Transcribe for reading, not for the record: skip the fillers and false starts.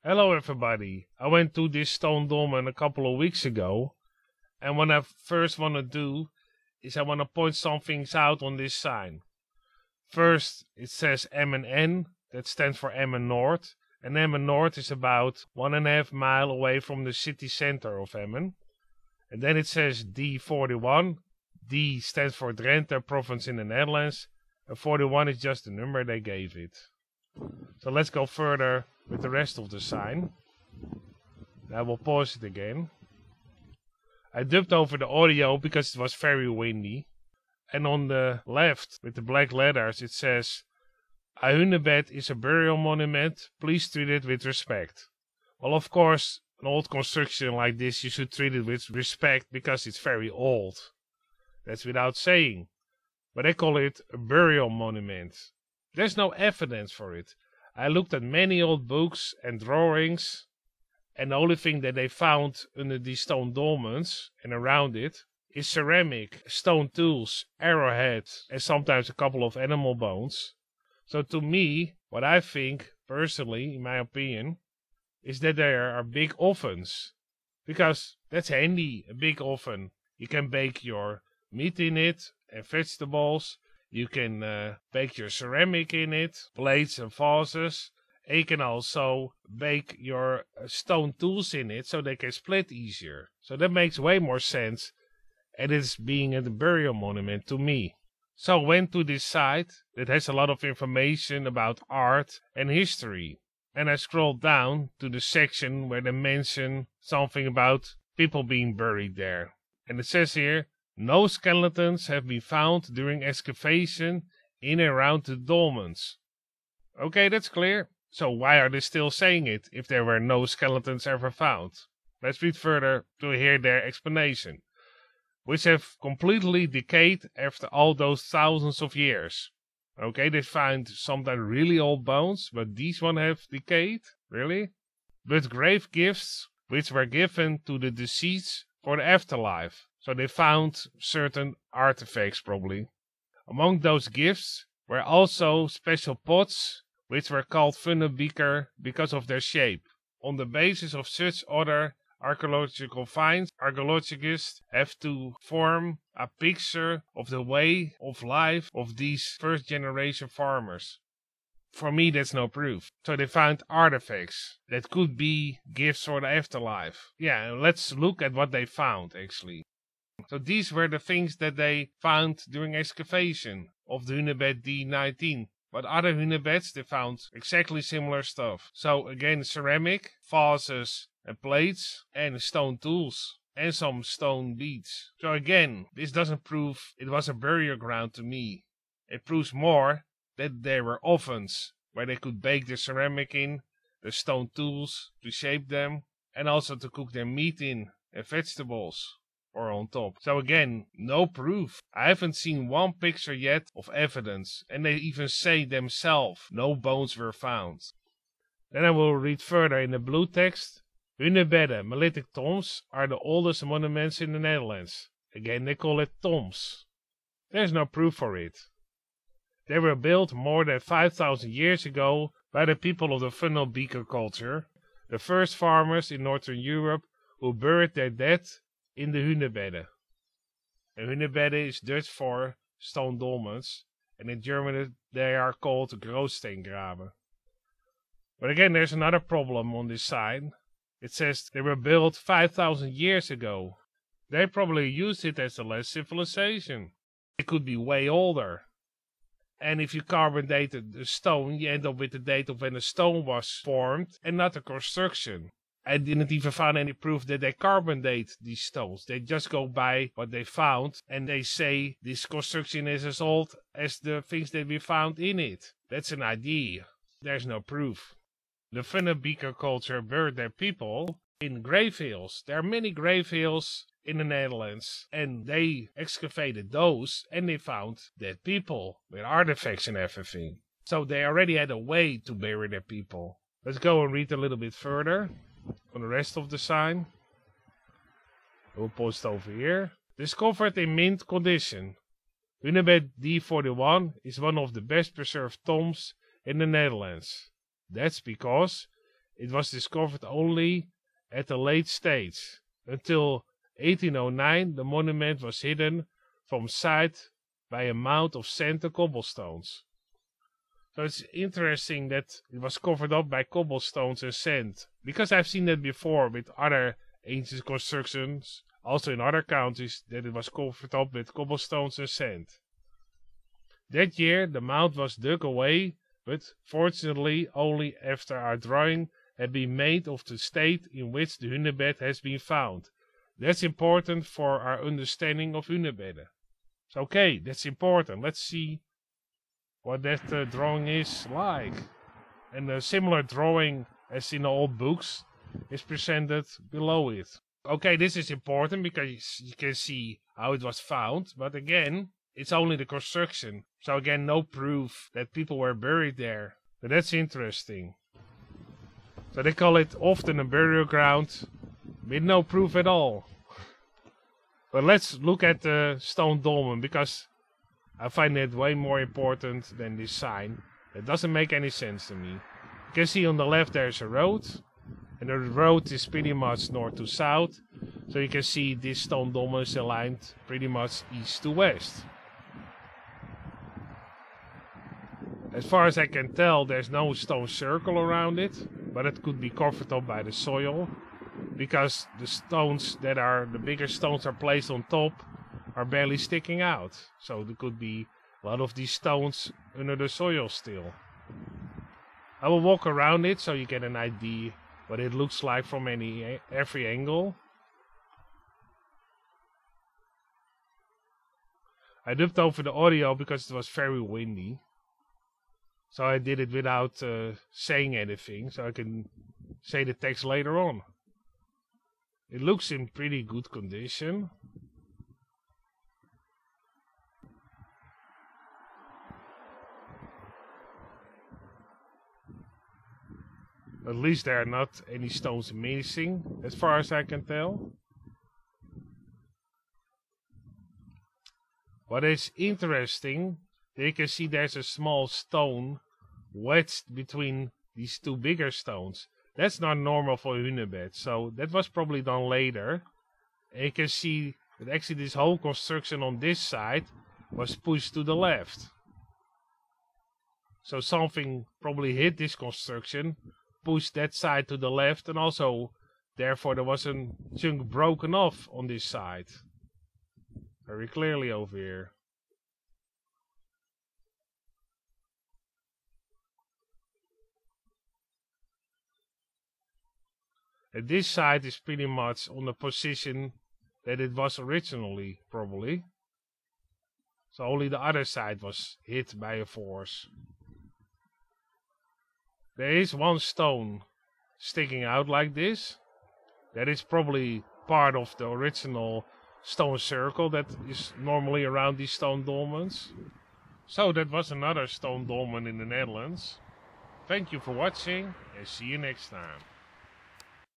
Hello everybody, I went to this stone dolmen a couple of weeks ago, and what I first want to do is I want to point some things out on this sign. First, it says Emmen, that stands for Emmen Noord, and Emmen Noord is about 1.5 miles away from the city center of Emmen. And then it says D41, D stands for Drenthe province in the Netherlands, and 41 is just the number they gave it. So let's go further with the rest of the sign. I will pause it again. I dubbed over the audio because it was very windy. And on the left, with the black letters, it says, "A Hunebed is a burial monument. Please treat it with respect." Well, of course, an old construction like this, you should treat it with respect because it's very old. That's without saying. But they call it a burial monument. There's no evidence for it. I looked at many old books and drawings, and the only thing that they found under these stone dolmens and around it is ceramic, stone tools, arrowheads, and sometimes a couple of animal bones. So to me, what I think, personally, in my opinion, is that there are big ovens. Because that's handy, a big oven. You can bake your meat in it and vegetables. You can bake your ceramic in it, plates and vases. And you can also bake your stone tools in it so they can split easier. So that makes way more sense, and it's being a burial monument to me. So I went to this site that has a lot of information about art and history. And I scrolled down to the section where they mention something about people being buried there. And it says here, "No skeletons have been found during excavation in and around the dolmens." Okay, that's clear. So why are they still saying it if there were no skeletons ever found? Let's read further to hear their explanation. "Which have completely decayed after all those thousands of years." Okay, they find sometimes really old bones, but these ones have decayed? Really? "But grave gifts which were given to the deceased for the afterlife." So they found certain artifacts probably. "Among those gifts were also special pots which were called Hunebed because of their shape. On the basis of such other archaeological finds, archaeologists have to form a picture of the way of life of these first generation farmers." For me, that's no proof. So they found artifacts that could be gifts for the afterlife. Yeah, let's look at what they found actually. So these were the things that they found during excavation of the Hunebed D19. But other Hunebeds, they found exactly similar stuff. So again, ceramic, vases and plates, and stone tools, and some stone beads. So again, this doesn't prove it was a burial ground to me. It proves more that there were ovens where they could bake the ceramic in, the stone tools to shape them, and also to cook their meat in and vegetables. Or on top. So again, no proof. I haven't seen one picture yet of evidence, and they even say themselves no bones were found. Then I will read further in the blue text. "Hunebedden, Melithic tombs, are the oldest monuments in the Netherlands." Again, they call it tombs. There's no proof for it. They were built more than 5,000 years ago by the people of the Hunebed culture, the first farmers in Northern Europe who buried their dead in the Hunebedden. And Hunebedden is Dutch for stone dolmens, and in German they are called Grootsteengraven. But again, there's another problem on this side. It says they were built 5,000 years ago. They probably used it as the last civilization. It could be way older. And if you carbon dated the stone, you end up with the date of when the stone was formed and not the construction. I didn't even find any proof that they carbon date these stones. They just go by what they found, and they say this construction is as old as the things that we found in it. That's an idea. There's no proof. The Hunebed culture buried their people in grave hills. There are many grave hills in the Netherlands, and they excavated those, and they found dead people with artifacts and everything. So they already had a way to bury their people. Let's go and read a little bit further on the rest of the sign. We'll post over here. "Discovered in mint condition. Hunebed D41 is one of the best preserved tombs in the Netherlands. That's because it was discovered only at a late stage. Until 1809 the monument was hidden from sight by a mound of sand and cobblestones. So it's interesting that it was covered up by cobblestones and sand, because I've seen that before with other ancient constructions, also in other countries, that it was covered up with cobblestones and sand. That year the mound was dug away, but fortunately only after our drawing had been made of the state in which the Hunebed has been found. That's important for our understanding of Hunebed. So okay, that's important. Let's see what that drawing is like. And a similar drawing as in the old books is presented below it. Okay, this is important because you can see how it was found, but again, it's only the construction. So again, no proof that people were buried there. But that's interesting. So they call it often a burial ground with no proof at all. But let's look at the stone dolmen, because I find it way more important than this sign. It doesn't make any sense to me. You can see on the left there's a road, and the road is pretty much north to south. So you can see this stone dolmen is aligned pretty much east to west. As far as I can tell, there's no stone circle around it, but it could be covered up by the soil, because the stones that are, the bigger stones are placed on top, are barely sticking out. So there could be a lot of these stones under the soil still. I will walk around it so you get an idea what it looks like from every angle. I dubbed over the audio because it was very windy. So I did it without saying anything, so I can say the text later on. It looks in pretty good condition. At least there are not any stones missing, as far as I can tell. What is interesting, you can see there's a small stone wedged between these two bigger stones. That's not normal for a Hunebed, so that was probably done later. And you can see that actually this whole construction on this side was pushed to the left. So something probably hit this construction, pushed that side to the left, and also therefore there was a chunk broken off on this side. Very clearly over here. And this side is pretty much on the position that it was originally, probably. So only the other side was hit by a force. There is one stone sticking out like this. That is probably part of the original stone circle that is normally around these stone dolmens. So that was another stone dolmen in the Netherlands. Thank you for watching and see you next time.